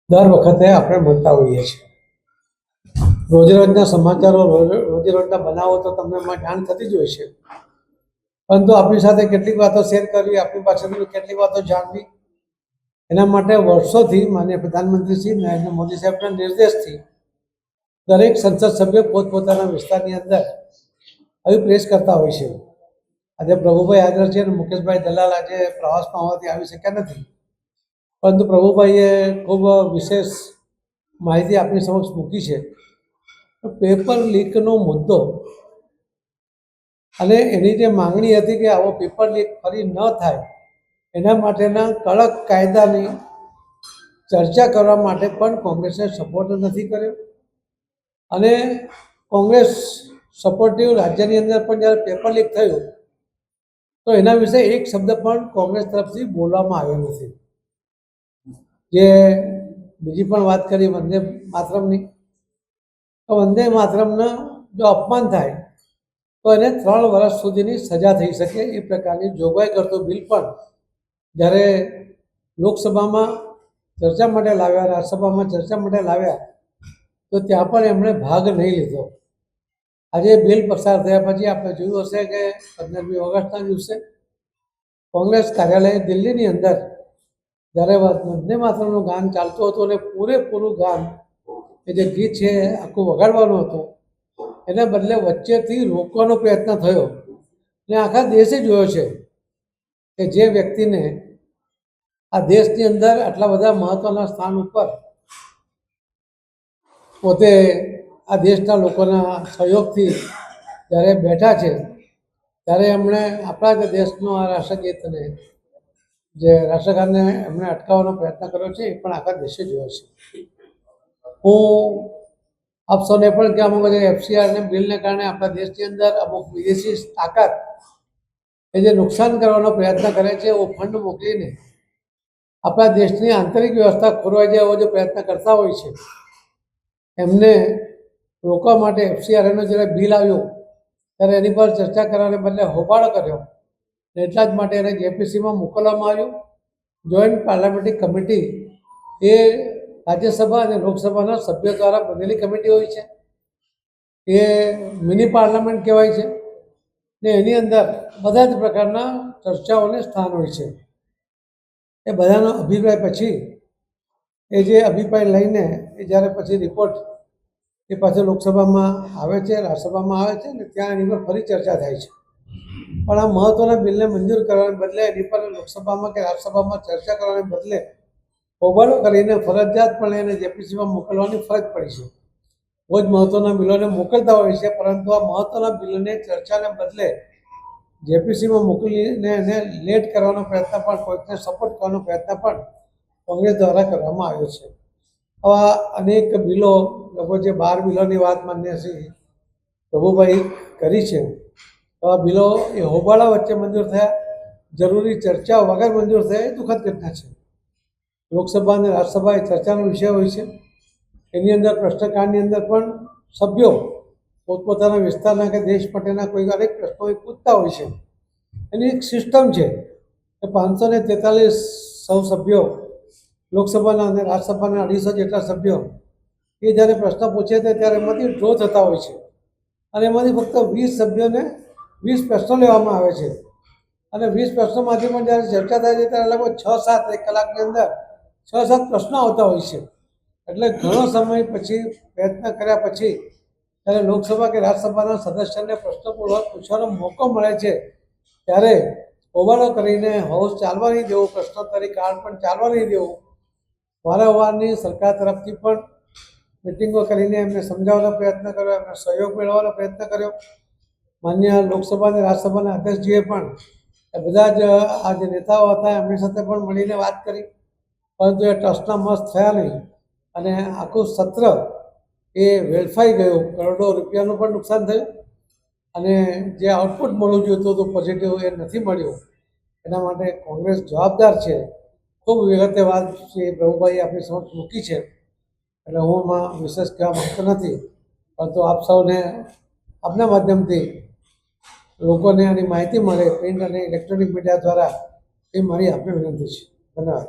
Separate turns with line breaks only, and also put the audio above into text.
દર વખતે આપણે મળતા હોઈએ છીએ. રોજેરોજના સમાચારો, રોજેરોજના બનાવો તો તમને એમાં જાણ થતી જ હોય છે. પરંતુ આપણી સાથે કેટલીક વાતો શેર કરવી, આપણી પાસેથી કેટલીક વાતો જાણવી, એના માટે વર્ષોથી માનનીય પ્રધાનમંત્રી શ્રી નરેન્દ્ર મોદી સાહેબના નિર્દેશથી દરેક સંસદ સભ્ય પોતપોતાના વિસ્તારની અંદર આવી પ્રેસ કરતા હોય છે. આજે પ્રભુભાઈ હાજર છે અને મુકેશભાઈ દલાલ આજે પ્રવાસમાં હોવાથી આવી શક્યા નથી, પરંતુ પ્રભુભાઈએ ખૂબ વિશેષ માહિતી આપણી સમક્ષ મૂકી છે. પેપર લીકનો મુદ્દો અને એની જે માંગણી હતી કે આવો પેપર લીક ફરી ન થાય એના માટેના કડક કાયદાની ચર્ચા કરવા માટે પણ કોંગ્રેસે સપોર્ટ નથી કર્યો. અને કોંગ્રેસ સપોર્ટિવ રાજ્યની અંદર પણ જ્યારે પેપર લીક થયું તો એના વિશે એક શબ્દ પણ કોંગ્રેસ તરફથી બોલવામાં આવ્યો નથી. જે બીજી પણ વાત કરી વંદે માતરમની, તો વંદે માતરમના જો અપમાન થાય તો એને 3 વર્ષ સુધીની સજા થઈ શકે એ પ્રકારની જોગવાઈ કરતું બિલ પણ જ્યારે લોકસભામાં ચર્ચા માટે લાવ્યા, રાજ્યસભામાં ચર્ચા માટે લાવ્યા, તો ત્યાં પણ એમણે ભાગ નહીં લીધો. આજે બિલ પસાર થયા પછી આપણે જોયું હશે કે 15મી ઓગસ્ટના દિવસે કોંગ્રેસ કાર્યાલય દિલ્હીની અંદર જ્યારે વંદે માતરમનું ગાન ચાલતું હતું અને પૂરેપૂરું ગાન એ જે ગીત છે આખું વગાડવાનું હતું, એને બદલે વચ્ચેથી રોકવાનો પ્રયત્ન થયો. અને આખા દેશે જોયો છે કે જે વ્યક્તિને આ દેશની અંદર આટલા બધા મહત્ત્વના સ્થાન ઉપર પોતે આ દેશના લોકોના સહયોગથી જ્યારે બેઠા છે, ત્યારે એમણે આપણા જ દેશનું આ રાષ્ટ્રગીતને, જે રાષ્ટ્રગાનને એમણે અટકાવવાનો પ્રયત્ન કર્યો છે, એ પણ આખા દેશે જોયો છે. હું આપ સૌને પણ કહેવા માંગુ છું કે FCRને બિલને કારણે આપણા દેશની અંદર અમુક વિદેશી તાકાત એ જે નુકસાન કરવાનો પ્રયત્ન કરે છે, એવો ફંડ મોકલીને આપણા દેશની આંતરિક વ્યવસ્થા ખોરવાઈ જાય એવો જો પ્રયત્ન કરતા હોય છે, એમને રોકવા માટે FCRનો જ્યારે બિલ આવ્યું ત્યારે એની પર ચર્ચા કરવાને બદલે હોબાળો કર્યો. એટલા જ માટે એને JPCમાં મોકલવામાં આવ્યું. જોઈન્ટ પાર્લામેન્ટરી કમિટી એ રાજ્યસભા અને લોકસભાના સભ્યો દ્વારા બનેલી કમિટી હોય છે. એ મિની પાર્લામેન્ટ કહેવાય છે ને એની અંદર બધા જ પ્રકારના ચર્ચાઓને સ્થાન હોય છે. એ બધાનો અભિપ્રાય પછી એ જે અભિપ્રાય લઈને એ જ્યારે પછી રિપોર્ટ એ પાછળ લોકસભામાં આવે છે, રાજ્યસભામાં આવે છે ને ત્યાં એની પર ફરી ચર્ચા થાય છે. પણ આ મહત્ત્વના બિલને મંજૂર કરવાને બદલે એની પર લોકસભામાં કે રાજ્યસભામાં ચર્ચા કરવાને બદલે હોબાળો કરીને ફરજિયાતપણે એને JPCમાં મોકલવાની ફરજ પડી છે. બહુ જ મહત્ત્વના બિલોને મોકલતા હોય છે, પરંતુ આ મહત્ત્વના બિલોને ચર્ચાને બદલે JPCમાં મોકલીને એને લેટ કરવાનો પ્રયત્ન પણ, કોઈકને સપોર્ટ કરવાનો પ્રયત્ન પણ કોંગ્રેસ દ્વારા કરવામાં આવ્યો છે. આવા અનેક બિલો, લોકો જે 12 બિલોની વાત માન્ય શ્રી પ્રભુભાઈ કરી છે, આવા બિલો એ હોબાળા વચ્ચે મંજૂર થયા, જરૂરી ચર્ચા વગર મંજૂર થયા, એ દુઃખદ ઘટના છે. લોકસભા અને રાજ્યસભા એ ચર્ચાનો વિષય હોય છે. એની અંદર પ્રશ્નકાળની અંદર પણ સભ્યો પોતપોતાના વિસ્તારના કે દેશ માટેના કોઈ અનેક પ્રશ્નો પૂછતા હોય છે. એની એક સિસ્ટમ છે કે 543 સૌ સભ્યો, લોકસભાના અને રાજ્યસભાના 250 જેટલા સભ્યો એ જ્યારે પ્રશ્ન પૂછે છે ત્યારે એમાંથી ડ્રો થતા હોય છે. અને એમાંથી ફક્ત 20 સભ્યોને 20 પ્રશ્નો લેવામાં આવે છે. અને 20 પ્રશ્નોમાંથી પણ જ્યારે ચર્ચા થાય છે ત્યારે લગભગ 6-7 એક કલાકની અંદર 6-7 પ્રશ્નો આવતા હોય છે. એટલે ઘણો સમય પછી પ્રયત્ન કર્યા પછી જ્યારે લોકસભા કે રાજ્યસભાના સદસ્યને પ્રશ્નો પૂછવાનો મોકો મળે છે, ત્યારે હોબાળો કરીને હાઉસ ચાલવા નહીં દેવું, પ્રશ્નોત્તરી કાળ પણ ચાલવા નહીં દેવું, વારંવારની સરકાર તરફથી પણ મિટિંગો કરીને એમને સમજાવવાનો પ્રયત્ન કર્યો, એમને સહયોગ મેળવવાનો પ્રયત્ન કર્યો. માન્ય લોકસભા અને રાજ્યસભાના અધ્યક્ષજીએ પણ એ બધા જ આ જે નેતાઓ હતા એમની સાથે પણ મળીને વાત કરી, પરંતુ એ ટ્રસ્ટના મસ્ત થયા નહીં અને આખું સત્ર એ વેડફાઈ ગયું. કરોડો રૂપિયાનું પણ નુકસાન થયું અને જે આઉટપુટ મળવું જોઈતું હતું પોઝિટિવ, એ નથી મળ્યું. એના માટે કોંગ્રેસ જવાબદાર છે. ખૂબ વિગતે વાત શ્રી પ્રભુભાઈ આપણી સમક્ષ મૂકી છે, એટલે હું એમાં વિશેષ કહેવા માગતો નથી, પરંતુ આપ સૌને આપના માધ્યમથી લોકોને આની માહિતી મળે પ્રિન્ટ અને ઇલેક્ટ્રોનિક મીડિયા દ્વારા, એ મારી આપને વિનંતી છે. ધન્યવાદ.